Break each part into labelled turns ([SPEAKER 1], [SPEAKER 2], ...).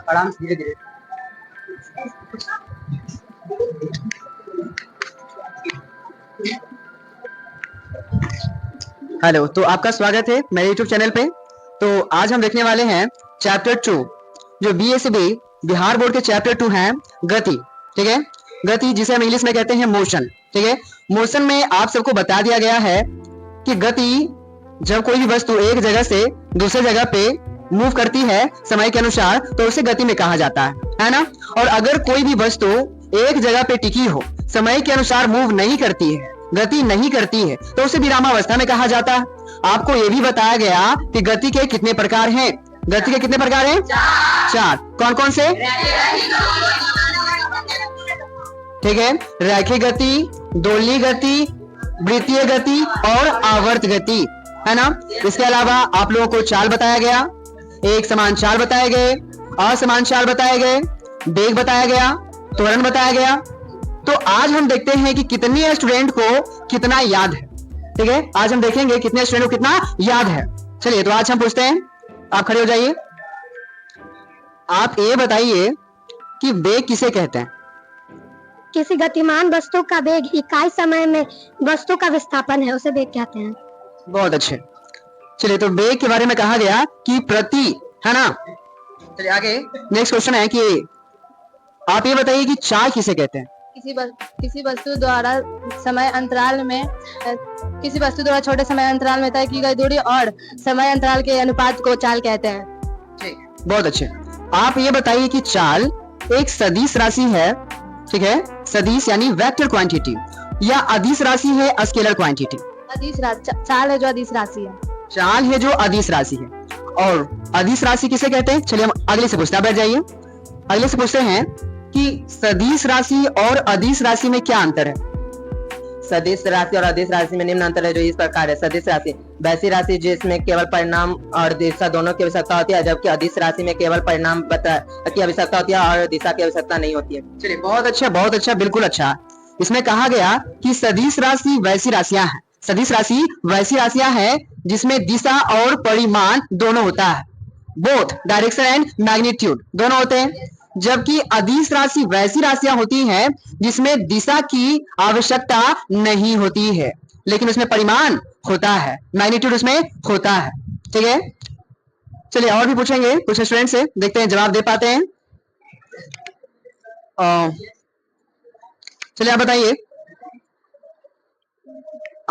[SPEAKER 1] आराम से, धीरे धीरे। हेलो, तो आपका स्वागत है मेरे YouTube चैनल पे। तो आज हम देखने वाले हैं चैप्टर 2, जो BSB बिहार बोर्ड के चैप्टर 2 है, गति। ठीक है, गति जिसे हम इंग्लिश में कहते हैं मोशन। ठीक है, मोशन में आप सबको बता दिया गया है कि गति जब कोई भी वस्तु एक जगह से दूसरे जगह पे मूव करती है समय के अनुसार, तो उसे गति में कहा जाता है ना। और अगर कोई भी वस्तु एक जगह पे टिकी हो, समय के अनुसार मूव नहीं करती है, गति नहीं करती है, तो उसे विरामावस्था में कहा जाता है। आपको यह भी बताया गया कि गति के कितने प्रकार हैं। गति के कितने प्रकार हैं? चार। कौन कौन से? ठीक है, रैखिक गति, दोलनी गति, वृत्तीय गति और आवर्त गति, है ना। इसके अलावा आप लोगों को चाल बताया गया, एक समान चाल बताए गए, असमान चाल बताए गए, वेग बताया गया, त्वरण बताया गया। तो आज हम देखते हैं कि कितने स्टूडेंट को कितना याद है। ठीक है, आज हम देखेंगे कितने स्टूडेंट को कितना याद है। चलिए, तो आज हम पूछते हैं, आप खड़े हो जाइए। आप ये बताइए कि वेग किसे कहते हैं?
[SPEAKER 2] किसी गतिमान वस्तु का वेग इकाई समय में वस्तु का विस्थापन है, उसे वेग कहते हैं।
[SPEAKER 1] बहुत अच्छे। चलिए, तो वेग के बारे में कहा गया कि प्रति, है ना। चलिए आगे, नेक्स्ट क्वेश्चन है कि आप ये बताइए कि चाल किसे कहते हैं?
[SPEAKER 3] किसी वस्तु द्वारा समय अंतराल में किसी वस्तु द्वारा छोटे समय अंतराल में तय की गई दूरी और समय अंतराल के अनुपात को चाल कहते हैं।
[SPEAKER 1] ठीक, बहुत अच्छे। आप ये बताइए कि चाल एक सदिश राशि है, ठीक है, सदिश यानी वेक्टर क्वांटिटी, या अदिश राशि है, स्केलर क्वांटिटी?
[SPEAKER 3] अदिश राशि, चाल है जो अदिश राशि है।
[SPEAKER 1] चाल है जो अदिश राशि है। और अदिश राशि किसे कहते हैं? चलिए हम अगले से पूछते हैं, बैठ जाइए। अगले से पूछते हैं कि सदिश राशि और अदिश राशि में क्या अंतर है?
[SPEAKER 4] सदिश राशि और अदिश राशि में निम्न अंतर है जो इस प्रकार है। सदिश राशि वैसी राशि जिसमें केवल परिणाम और दिशा दोनों की आवश्यकता होती है, जबकि अदिश राशि में केवल परिणाम की आवश्यकता होती है और दिशा की आवश्यकता नहीं होती है।
[SPEAKER 1] चलिए, बहुत अच्छा, बहुत अच्छा, बिल्कुल अच्छा। इसमें कहा गया कि सदिश राशि वैसी राशियां हैं, सदिश राशि वैसी राशियां हैं जिसमें दिशा और परिमाण दोनों होता है, बोथ डायरेक्शन एंड मैग्नीट्यूड दोनों होते हैं। जबकि अदिश राशि वैसी राशियां होती हैं जिसमें दिशा की आवश्यकता नहीं होती है, लेकिन उसमें परिमाण होता है, मैग्नीट्यूड उसमें होता है। ठीक है, चलिए और भी पूछेंगे कुछ स्टूडेंट से, देखते हैं जवाब दे पाते हैं। चलिए आप बताइए,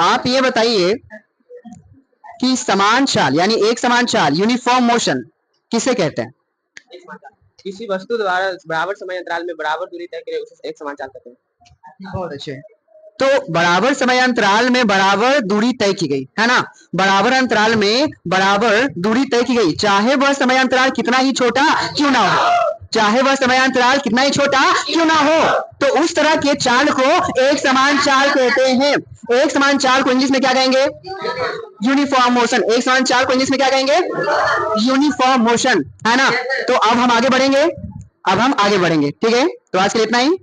[SPEAKER 1] आप ये बताइए कि समान चाल यानी एक समान चाल, यूनिफॉर्म मोशन किसे कहते हैं?
[SPEAKER 4] किसी वस्तु द्वारा बराबर समय अंतराल में बराबर दूरी तय करे उसे एक समान चाल कहते हैं।
[SPEAKER 1] बहुत अच्छे। तो बराबर समय अंतराल में बराबर दूरी तय की गई, है ना। बराबर अंतराल में बराबर दूरी तय की गई, चाहे वह समय अंतराल कितना ही छोटा क्यों ना हो, चाहे वह समय अंतराल कितना ही छोटा क्यों ना हो, तो उस तरह के चाल को एक समान चाल कहते हैं। एक समान चाल को इंग्लिश में क्या कहेंगे? Uniform motion. एक समान चाल को इंग्लिश में क्या कहेंगे? यूनिफॉर्म मोशन, है ना। तो अब हम आगे बढ़ेंगे, अब हम आगे बढ़ेंगे। ठीक है, तो आज के लिए इतना ही।